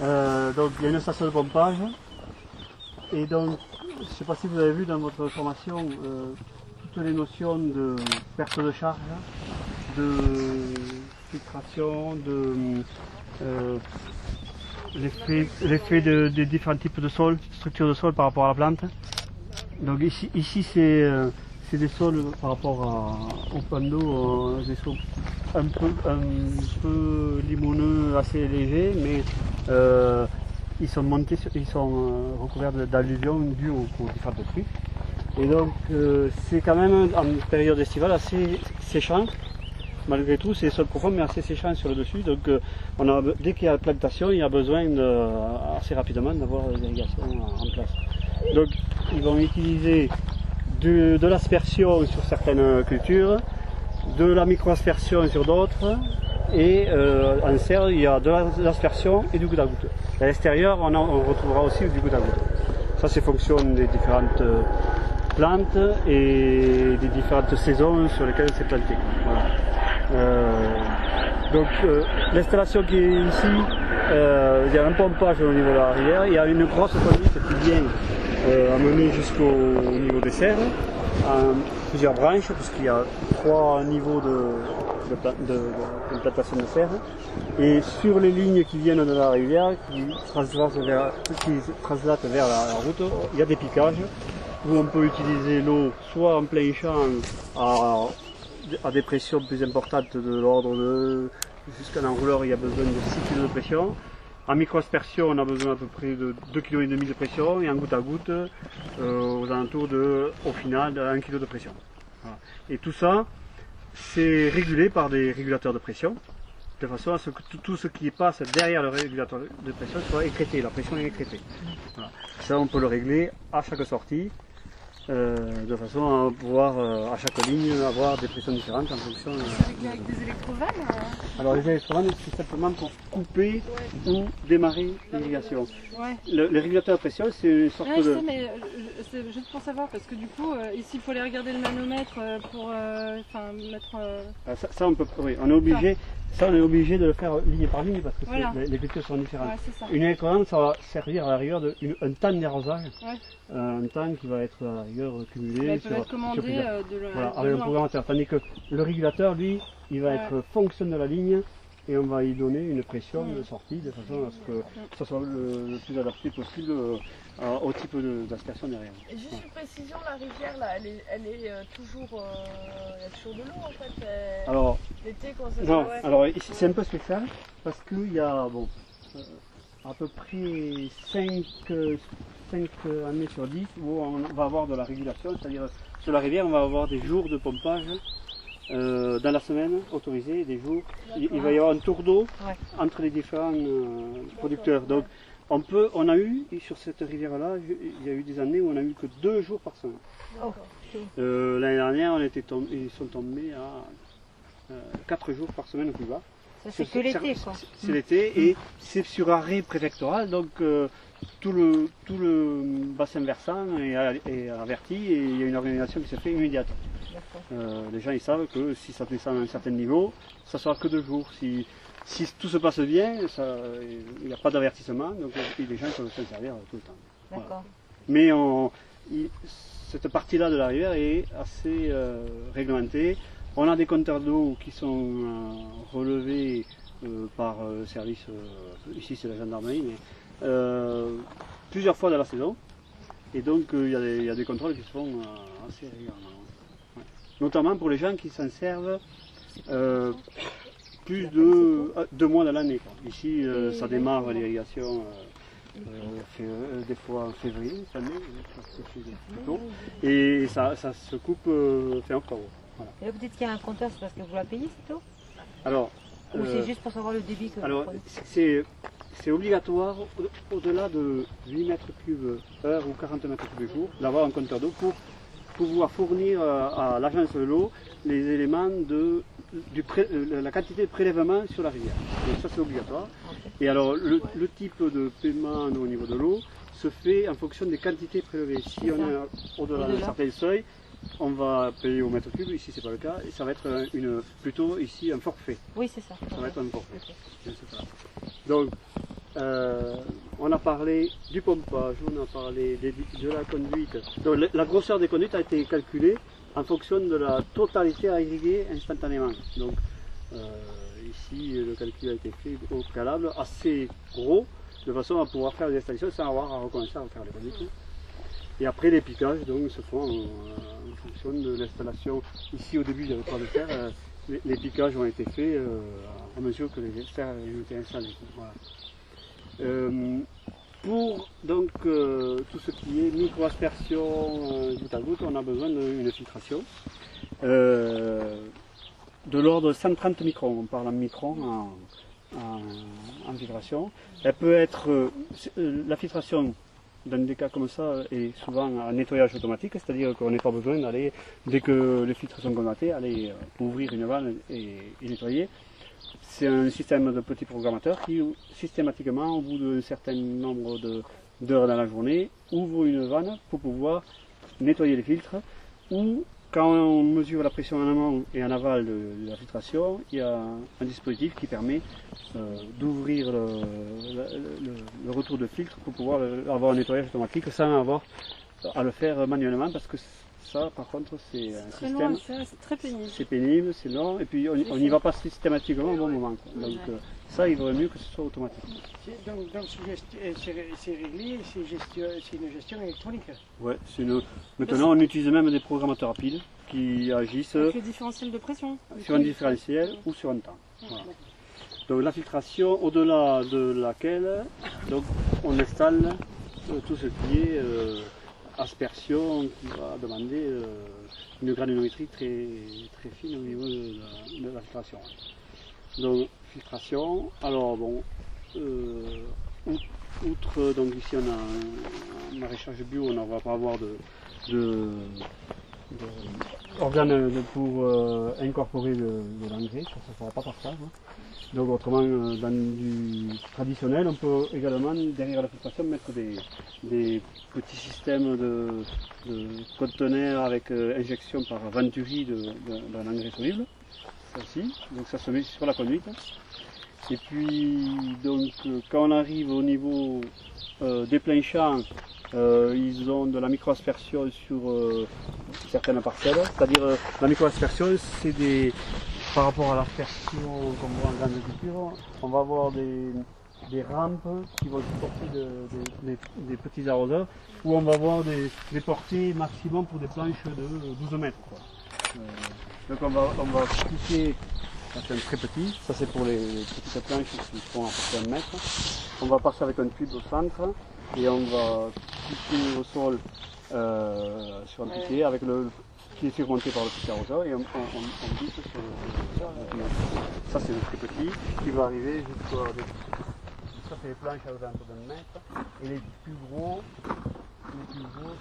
Donc il y a une station de pompage. Et donc, je ne sais pas si vous avez vu dans votre formation toutes les notions de perte de charge, de filtration, l'effet des différents types de sols, structures de sol par rapport à la plante. Donc ici c'est des sols par rapport au plan d'eau, des sols un peu limoneux, assez légers, mais ils sont recouverts d'alluvions dues aux différentes pluies. Et donc c'est quand même en période estivale assez séchant. Malgré tout, c'est des sols profonds mais assez séchants sur le dessus. Donc dès qu'il y a plantation, il y a besoin assez rapidement d'avoir l'irrigation en place. Donc ils vont utiliser de l'aspersion sur certaines cultures, de la micro-aspersion sur d'autres, et en serre il y a de l'aspersion et du goutte à goutte. À l'extérieur on retrouvera aussi du goutte à goutte. Ça c'est fonction des différentes plantes et des différentes saisons sur lesquelles c'est planté. Voilà. Donc l'installation qui est ici, il y a un pompage au niveau de la rivière, il y a une grosse conduite qui vient amener jusqu'au niveau des serres, en plusieurs branches, puisqu'il y a 3 niveaux de plantation de serres. Et sur les lignes qui viennent de la rivière, qui translatent vers la route, il y a des piquages où on peut utiliser l'eau soit en plein champ à des pressions plus importantes de l'ordre de jusqu'à l'enrouleur, il y a besoin de 6 kg de pression. En micro-aspersion, on a besoin à peu près de 2,5 kg de pression, et en goutte à goutte, aux alentours au final, de 1 kg de pression. Voilà. Et tout ça, c'est régulé par des régulateurs de pression, de façon à ce que tout ce qui passe derrière le régulateur de pression soit écrété, la pression est écrétée. Voilà. Ça, on peut le régler à chaque sortie, de façon à pouvoir à chaque ligne avoir des pressions différentes en fonction. C'est réglé avec des électrovannes Alors les électrovannes, c'est simplement pour couper ou démarrer l'irrigation. Ouais. Le régulateur de pression, c'est une sorte Je de... sais, mais c'est juste pour savoir, parce que du coup, ici il faut aller regarder le manomètre pour mettre... Ça on peut, oui, on est obligé. Ça, on est obligé de le faire ligne par ligne parce que voilà. les cultures sont différentes. Ouais, c'est ça. Une électrovane, ça va servir à la rigueur d'un temps d'arrosage, Ouais. un temps qui va être à la rigueur cumulé. Elle peut être commandée voilà, avec le programmateur. Tandis que le régulateur, lui, il va être fonction de la ligne et on va y donner une pression de sortie de façon à ce que ça soit le plus adapté possible au type d'aspersion derrière. Et juste une précision, la rivière là, elle est toujours, il y a toujours de l'eau en fait. Alors, l'été quand ça non, se alors ici c'est un peu spécial parce qu'il y a à peu près 5 années sur 10 où on va avoir de la régulation, c'est-à-dire sur la rivière on va avoir des jours de pompage dans la semaine autorisés, des jours. Il va y avoir un tour d'eau entre les différents producteurs. Donc on a eu, sur cette rivière-là, il y a eu des années où on n'a eu que 2 jours par semaine. L'année dernière, ils sont tombés à 4 jours par semaine au plus bas. Ça c'est que l'été quoi. C'est l'été et c'est sur arrêt préfectoral, donc tout le bassin versant est averti et il y a une organisation qui se fait immédiate. Les gens ils savent que si ça descend à un certain niveau, ça sera que 2 jours. Si tout se passe bien, il n'y a pas d'avertissement, donc les gens peuvent s'en servir tout le temps. Voilà. Mais cette partie-là de la rivière est assez réglementée. On a des compteurs d'eau qui sont relevés par service, ici c'est la gendarmerie, mais plusieurs fois dans la saison. Et donc il y a des contrôles qui se font assez régulièrement. Ouais. Notamment pour les gens qui s'en servent plus de 2 mois dans l'année. Ici ça démarre l'irrigation des fois en février, cette année, et ça se coupe fin octobre. Voilà. Et là, peut-être qu'il y a un compteur, c'est parce que vous la payez cette eau? Alors, ou c'est juste pour savoir le débit que alors, c'est obligatoire, au-delà de 8 mètres cubes heure ou 40 mètres cubes jour, d'avoir un compteur d'eau pour pouvoir fournir à l'agence de l'eau les éléments la quantité de prélèvement sur la rivière. Donc ça c'est obligatoire. Et alors le type de paiement au niveau de l'eau se fait en fonction des quantités prélevées. Si on est au-delà d'un certain seuil, on va payer au mètre cube, ici c'est pas le cas, et ça va être plutôt ici un forfait. Oui c'est ça. Ça va être un forfait. Donc on a parlé du pompage, on a parlé de la conduite. Donc la grosseur des conduites a été calculée en fonction de la totalité à irriguer instantanément. Donc ici le calcul a été fait au préalable assez gros, de façon à pouvoir faire des installations sans avoir à recommencer à faire les conduites. Et après les piquages donc, se font en fonction de l'installation. Ici au début il n'y avait pas de serre, les piquages ont été faits à mesure que les serres ont été installées. Voilà. Pour donc tout ce qui est micro-aspersion goutte à goutte, on a besoin d'une filtration de l'ordre de 130 microns. On parle en microns en filtration. Elle peut être la filtration dans des cas comme ça est souvent un nettoyage automatique, c'est-à-dire qu'on n'a pas besoin d'aller, dès que les filtres sont convertis, aller ouvrir une vanne et nettoyer. C'est un système de petits programmateurs qui systématiquement, au bout d'un certain nombre d'heures dans la journée, ouvre une vanne pour pouvoir nettoyer les filtres, ou quand on mesure la pression en amont et en aval de la filtration, il y a un dispositif qui permet d'ouvrir le retour de filtre pour pouvoir avoir un nettoyage automatique sans avoir à le faire manuellement, parce que ça par contre c'est un système, c'est très pénible. C'est pénible, c'est long, et puis on n'y va pas systématiquement au bon moment. Quoi. Donc ça, il vaudrait mieux que ce soit automatique. Donc c'est réglé, c'est une gestion électronique. Ouais, maintenant on utilise même des programmateurs rapides qui agissent avec le différentiel de pression. Sur un différentiel ou sur un temps. Voilà. Donc la filtration, au-delà de laquelle donc, on installe tout ce qui est aspersion, qui va demander une granulométrie très, très fine au niveau de la filtration. Donc filtration, alors bon, outre, donc ici on a un maraîchage bio, on ne va pas avoir organes pour incorporer de l'engrais, ça ne sera pas par ça. Hein. Donc autrement, dans du traditionnel, on peut également, derrière la filtration, mettre des petits systèmes de conteneurs avec injection par venturi d'un engrais soluble. Ça aussi, donc ça se met sur la conduite. Et puis, donc, quand on arrive au niveau des pleins champs, ils ont de la micro-aspersion sur certaines parcelles. C'est-à-dire, la micro-aspersion, c'est par rapport à l'aspersion qu'on voit en grande culture, on va avoir des rampes qui vont supporter des petits arroseurs, où on va avoir des portées maximum pour des planches de 12 mètres. Quoi. Donc on va piquer, ça c'est un très petit, ça c'est pour les petites planches qui font à peu près 1 mètre. On va passer avec un tube au centre et on va piquer au sol sur un piquet avec qui est surmonté par le petit arroseur et on pique sur le tuyau. Ça c'est le très petit qui va arriver jusqu'à ça c'est les planches à alentour d'1 mètre et les plus gros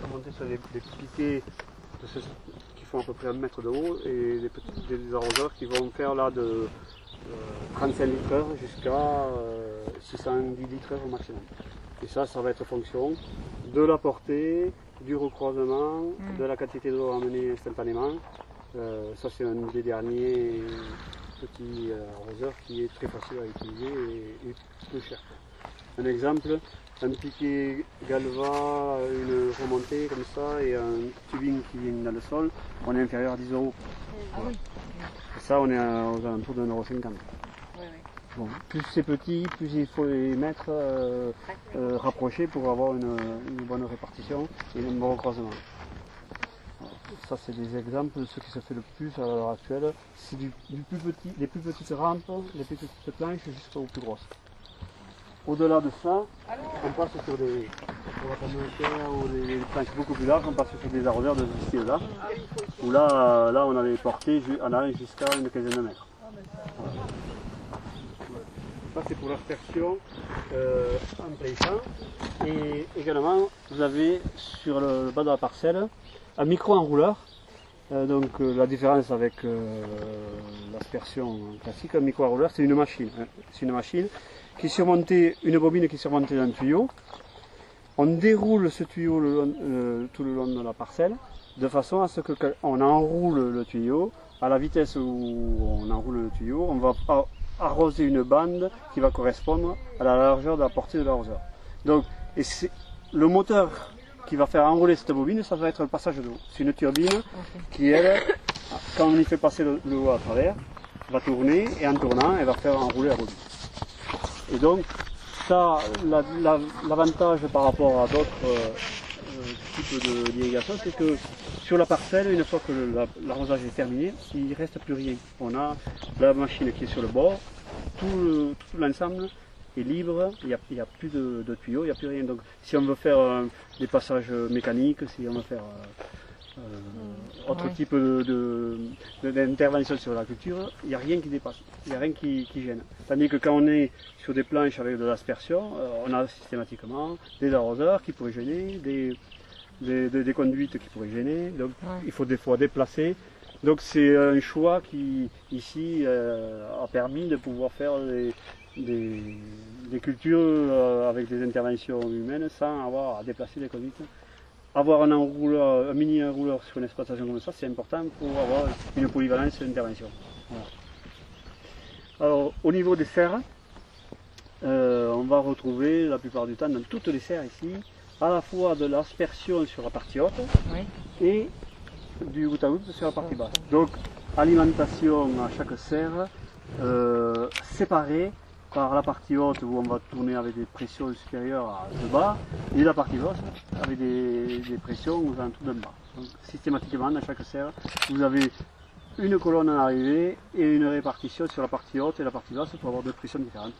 sont montés sur des piquets qui font à peu près 1 mètre de haut et des arroseurs qui vont faire là de 35 litres jusqu'à 610 litres au maximum. Et ça va être fonction de la portée, du recroisement, de la quantité d'eau amenée instantanément. Ça c'est un des derniers petits arroseurs qui est très facile à utiliser et peu cher. Un exemple, un piquet galva, une remontée comme ça et un tubing qui vient dans le sol, on est inférieur à 10 €. Voilà. Et ça on est aux alentours de 1,50 €. Bon, plus c'est petit, plus il faut les mettre rapprochés pour avoir une bonne répartition et un bon recroisement. Ça c'est des exemples de ce qui se fait le plus à l'heure actuelle. C'est des plus petites rampes, les plus petites planches jusqu'aux plus grosses. Au-delà de ça, on passe sur des ou des planches beaucoup plus larges, on passe sur des arroseurs de ce style-là. Où là on a les portées en allant jusqu'à une quinzaine de mètres. Voilà. Ça c'est pour l'aspersion en plein champ. Et également vous avez sur le bas de la parcelle un micro-enrouleur. Donc la différence avec l'aspersion classique, un micro-enrouleur c'est une machine. Hein. C'est une machine qui est surmontée, une bobine qui est surmontée d'un tuyau. On déroule ce tuyau tout le long de la parcelle de façon à ce qu'on enroule le tuyau. À la vitesse où on enroule le tuyau, on va arroser une bande qui va correspondre à la largeur de la portée de l'arroseur. Donc, le moteur qui va faire enrouler cette bobine, ça va être le passage d'eau. C'est une turbine qui, elle, quand on y fait passer l'eau à travers, va tourner et en tournant, elle va faire enrouler la bobine. Et donc, ça, l'avantage par rapport à d'autres types d'irrigation, c'est que sur la parcelle, une fois que l'arrosage est terminé, il ne reste plus rien. On a la machine qui est sur le bord, tout l'ensemble est libre, il n'y a plus de tuyaux, il n'y a plus rien. Donc si on veut faire des passages mécaniques, si on veut faire autre type d'intervention sur la culture, il n'y a rien qui dépasse, il n'y a rien qui gêne. Tandis que quand on est sur des planches avec de l'aspersion, on a systématiquement des arroseurs qui pourraient gêner, des conduites qui pourraient gêner, donc il faut des fois déplacer. Donc c'est un choix qui ici a permis de pouvoir faire des cultures avec des interventions humaines sans avoir à déplacer les conduites. Avoir un mini enrouleur sur une exploitation comme ça, c'est important pour avoir une polyvalence d'intervention. Voilà. Alors au niveau des serres, on va retrouver la plupart du temps dans toutes les serres ici, à la fois de l'aspersion sur la partie haute et du goutte à goutte sur la partie basse. Donc alimentation à chaque serre séparée par la partie haute où on va tourner avec des pressions supérieures de bas et la partie basse avec des pressions aux alentours d'un bas. Donc systématiquement dans chaque serre vous avez une colonne à l'arrivée et une répartition sur la partie haute et la partie basse pour avoir deux pressions différentes.